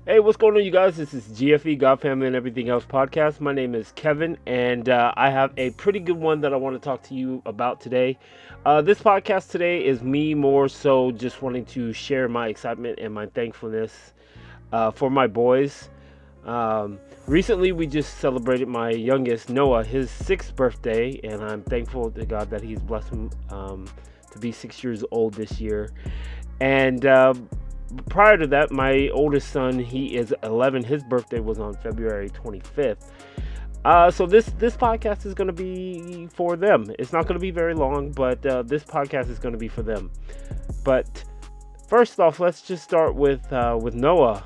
Hey, what's going on, you guys? This is G.F.E, God, Family, and Everything Else podcast. My name is Kevin, and I have a pretty good one that I want to talk to you about today. This podcast today is me more so just wanting to share my excitement and my thankfulness for my boys. Recently, we just celebrated my youngest, Noah, his 6th birthday, and I'm thankful to God that He's blessed him to be 6 years old this year. And prior to that, my oldest son, he is 11. His birthday was on February 25th. So this podcast is going to be for them. It's not going to be very long, but this podcast is going to be for them. But first off, let's just start with Noah.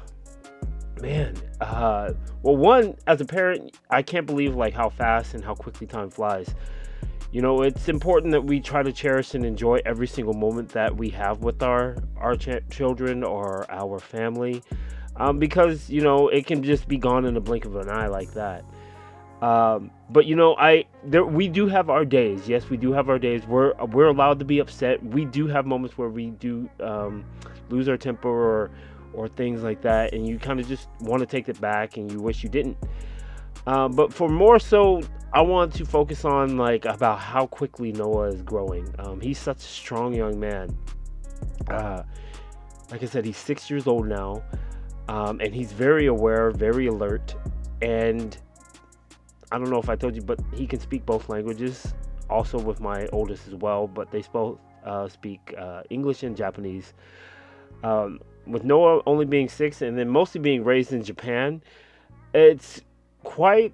Man, well, one, as a parent, I can't believe like how fast and how quickly time flies. You know, it's important that we try to cherish and enjoy every single moment that we have with our children or our family, because you know it can just be gone in the blink of an eye like that. But you know, we do have our days. Yes, we do have our days. We're allowed to be upset. We do have moments where we do lose our temper or things like that, and you kind of just want to take it back, and you wish you didn't. But for more so, I want to focus on like about how quickly Noah is growing. He's such a strong young man. Like I said, he's 6 years old now, and he's very aware, very alert. And I don't know if I told you, but he can speak both languages. Also with my oldest as well, but they both speak English and Japanese. With Noah only being 6 and then mostly being raised in Japan, it's quite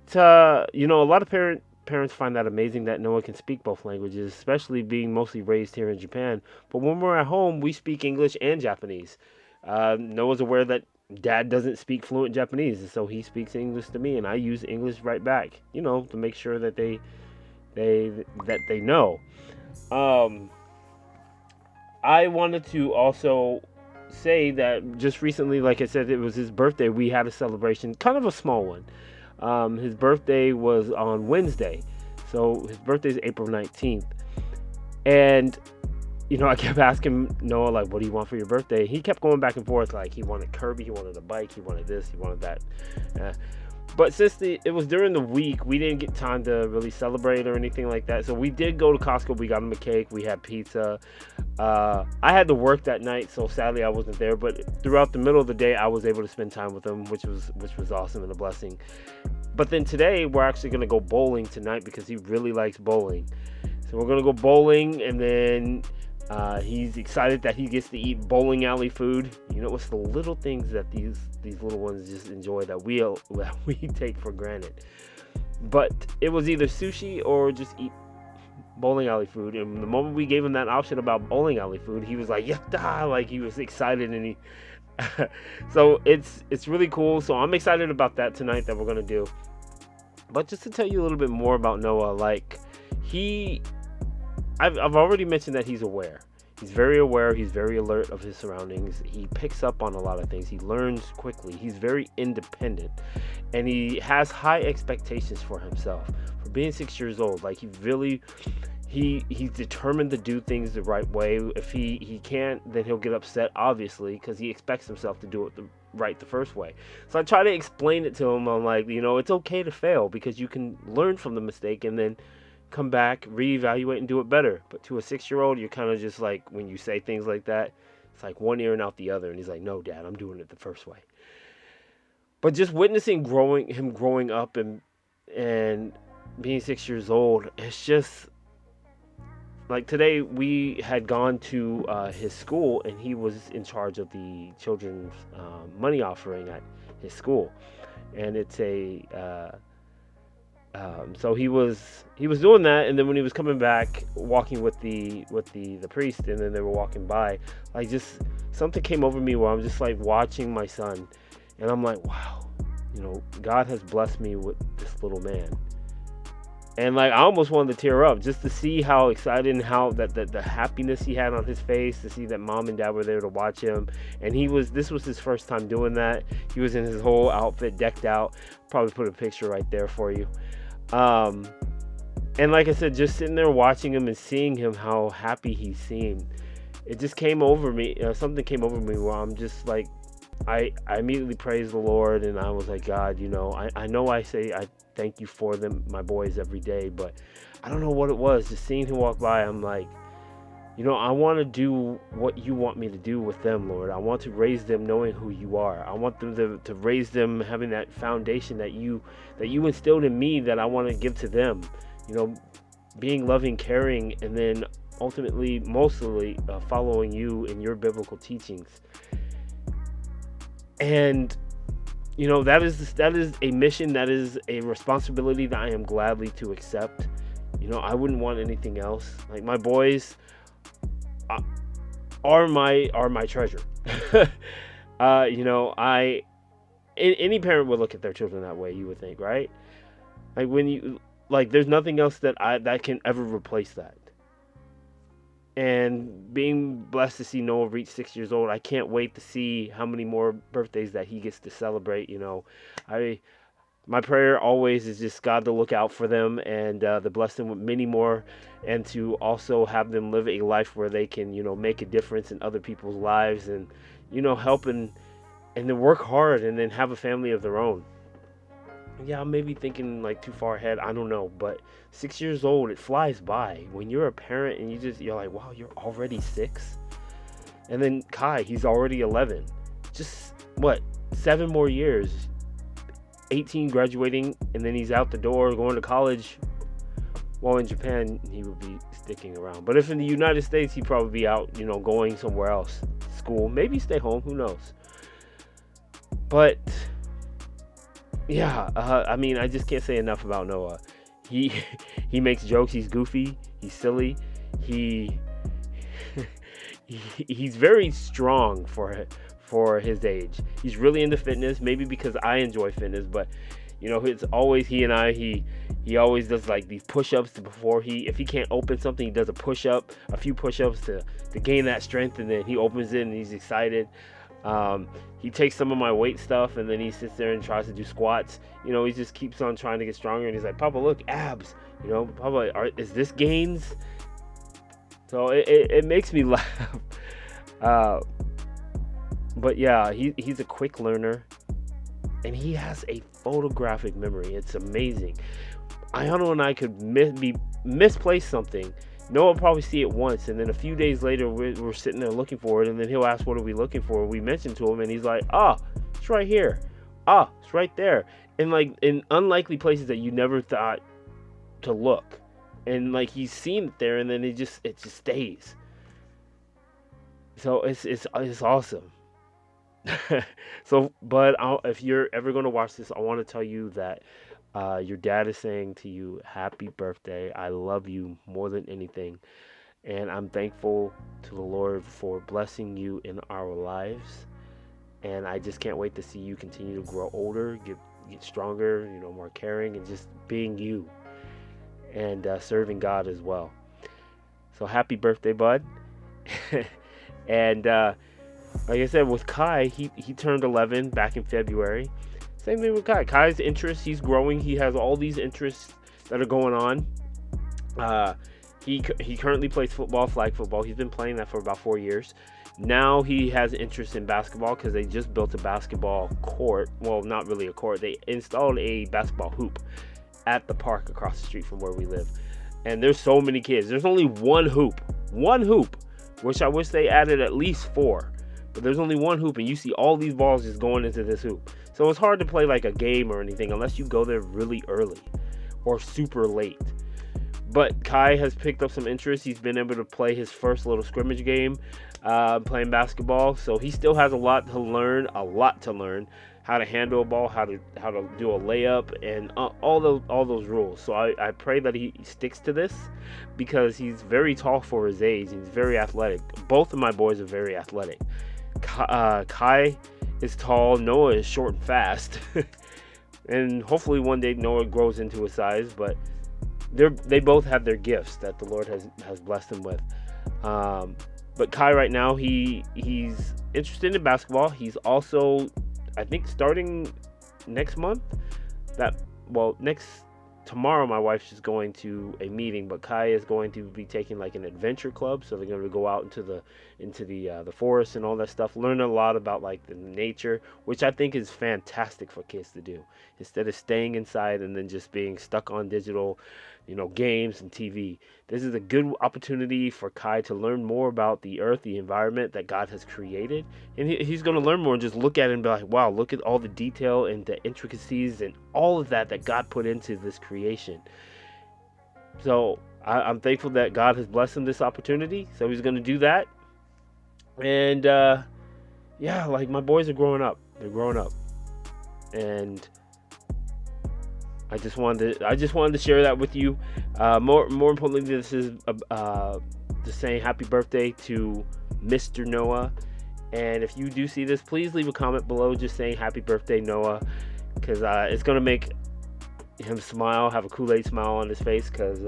you know, a lot of parents find that amazing that Noah can speak both languages, especially being mostly raised here in Japan. But when we're at home, we speak English and Japanese. Noah's aware that dad doesn't speak fluent Japanese, so he speaks English to me, and I use English right back, you know, to make sure that they know. um I wanted to also say that just recently, like I said, it was his birthday. We had a celebration, kind of a small one. His birthday was on Wednesday, so his birthday is April 19th. And you know, I kept asking Noah, like, what do you want for your birthday? He kept going back and forth, like he wanted Kirby, he wanted a bike, he wanted this, he wanted that. Uh, but since it was during the week, we didn't get time to really celebrate or anything like that. So we did go to Costco. We got him a cake. We had pizza. I had to work that night, so sadly I wasn't there. But throughout the middle of the day, I was able to spend time with him, which was awesome and a blessing. But then today, we're actually gonna go bowling tonight because he really likes bowling. So we're gonna go bowling, and then he's excited that he gets to eat bowling alley food. You know, it's the little things that these little ones just enjoy that we take for granted. But it was either sushi or just eat bowling alley food. And the moment we gave him that option about bowling alley food, he was like, "Yeah!" Like he was excited, and he. So it's really cool. So I'm excited about that tonight that we're gonna do. But just to tell you a little bit more about Noah, like I've already mentioned that he's aware. He's very aware. He's very alert of his surroundings. He picks up on a lot of things. He learns quickly. He's very independent, and he has high expectations for himself. For being 6 years old, like he's determined to do things the right way. If he can't, then he'll get upset, obviously, because he expects himself to do it right the first way. So I try to explain it to him. I'm like, you know, it's okay to fail because you can learn from the mistake and then come back, reevaluate, and do it better. But to a 6-year-old, you're kind of just like, when you say things like that, it's like one ear and out the other. And he's like, no, Dad, I'm doing it the first way. But just witnessing him growing up and being 6 years old, it's just like today we had gone to his school, and he was in charge of the children's money offering at his school. And it's so he was doing that, and then when he was coming back, walking with the priest, and then they were walking by, like just something came over me where I'm just like watching my son, and I'm like, wow, you know, God has blessed me with this little man. And like I almost wanted to tear up just to see how excited and how that the happiness he had on his face, to see that mom and dad were there to watch him. And this was his first time doing that. He was in his whole outfit, decked out. Probably put a picture right there for you. And like I said, just sitting there watching him and seeing him, how happy he seemed, it just came over me. Something came over me where I'm just like, I immediately praised the Lord, and I was like, God, I know I say I thank you for them, my boys, every day, but I don't know what it was. Just seeing him walk by, I'm like, I want to do what you want me to do with them, Lord. I want to raise them knowing who you are. I want them to raise them having that foundation that you instilled in me, that I want to give to them. You know, being loving, caring, and then ultimately, mostly following you in your biblical teachings. And that is a mission, that is a responsibility that I am gladly to accept. I wouldn't want anything else. Like, my boys uh, are my treasure. I any parent would look at their children that way, you would think, right? Like, when you like, there's nothing else that can ever replace that. And being blessed to see Noah reach 6 years old, I can't wait to see how many more birthdays that he gets to celebrate. I my prayer always is just God to look out for them, and to bless them with many more, and to also have them live a life where they can make a difference in other people's lives, and help, and then work hard, and then have a family of their own. Yeah, I may be thinking like too far ahead. I don't know, but 6 years old, it flies by. When you're a parent and you're like, wow, you're already 6. And then Kai, he's already 11. Just what, 7 more years? 18, graduating, and then he's out the door going to college. While in Japan, he would be sticking around. But if in the United States, he'd probably be out, going somewhere else, school, maybe stay home. Who knows? But yeah, I mean, I just can't say enough about Noah. He he makes jokes. He's goofy. He's silly. He, he's very strong for his age. He's really into fitness. Maybe because I enjoy fitness, but it's always he and I. He always does like these push-ups before if he can't open something, he does a few push-ups to gain that strength, and then he opens it and he's excited. He takes some of my weight stuff, and then he sits there and tries to do squats. He just keeps on trying to get stronger, and he's like, Papa, look, abs. Papa, is this gains? So it makes me laugh. But yeah, he's a quick learner, and he has a photographic memory. It's amazing. Ayano and I could misplace something. Noah will probably see it once, and then a few days later, we're sitting there looking for it, and then he'll ask, what are we looking for? We mention to him, and he's like, it's right here. It's right there. And like, in unlikely places that you never thought to look. And like, he's seen it there, and then it just stays. So it's awesome. So, but if you're ever going to watch this, I want to tell you that your dad is saying to you, happy birthday. I love you more than anything. And I'm thankful to the Lord for blessing you in our lives. And I just can't wait to see you continue to grow older, get stronger, more caring, and just being you, and serving God as well. So happy birthday, bud. And like I said, with Kai, he turned 11 back in February. Same thing with Kai. Kai's interests, he's growing. He has all these interests that are going on. He currently plays football, flag football. He's been playing that for about 4 years. Now he has interest in basketball because they just built a basketball court. Well, not really a court. They installed a basketball hoop at the park across the street from where we live. And there's so many kids. There's only one hoop, which I wish they added at least 4. But there's only one hoop, and you see all these balls just going into this hoop. So it's hard to play like a game or anything unless you go there really early or super late. But Kai has picked up some interest. He's been able to play his first little scrimmage game playing basketball. So he still has a lot to learn. How to handle a ball, how to do a layup, and all those rules. So I pray that he sticks to this, because he's very tall for his age. He's very athletic. Both of my boys are very athletic. Kai is tall. Noah is short and fast. And hopefully one day Noah grows into his size. But they both have their gifts that the Lord has blessed them with. But Kai right now, he's interested in basketball. He's also, I think, starting next month. Next tomorrow my wife's just going to a meeting, but Kai is going to be taking like an adventure club, so they're going to go out into the forest and all that stuff, learn a lot about like the nature, which I think is fantastic for kids to do instead of staying inside and then just being stuck on digital, games and TV. This is a good opportunity for Kai to learn more about the earth, the environment that God has created, and he's going to learn more and just look at it and be like, wow, look at all the detail and the intricacies and all of that God put into this creation. So I'm thankful that God has blessed him this opportunity. So he's going to do that. And yeah, like my boys are growing up. They're growing up. And I just wanted to share that with you. More importantly, this is just saying happy birthday to Mr. Noah. And if you do see this, please leave a comment below just saying happy birthday, Noah, because it's gonna make him smile, have a Kool-Aid smile on his face. Because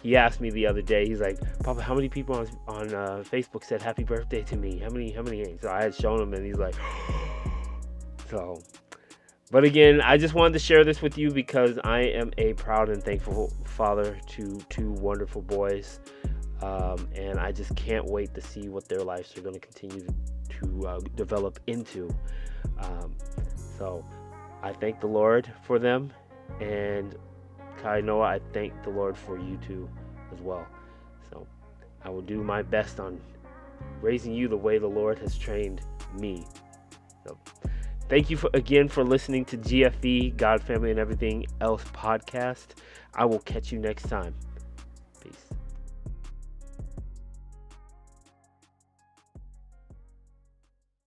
he asked me the other day, he's like, Papa, how many people on Facebook said happy birthday to me? How many? So I had shown him, and he's like, so. But again, I just wanted to share this with you because I am a proud and thankful father to two wonderful boys. And I just can't wait to see what their lives are going to continue to develop into. So I thank the Lord for them. And Kai, Noah, I thank the Lord for you too as well. So I will do my best on raising you the way the Lord has trained me. So thank you again for listening to G.F.E, God, Family, and Everything Else podcast. I will catch you next time.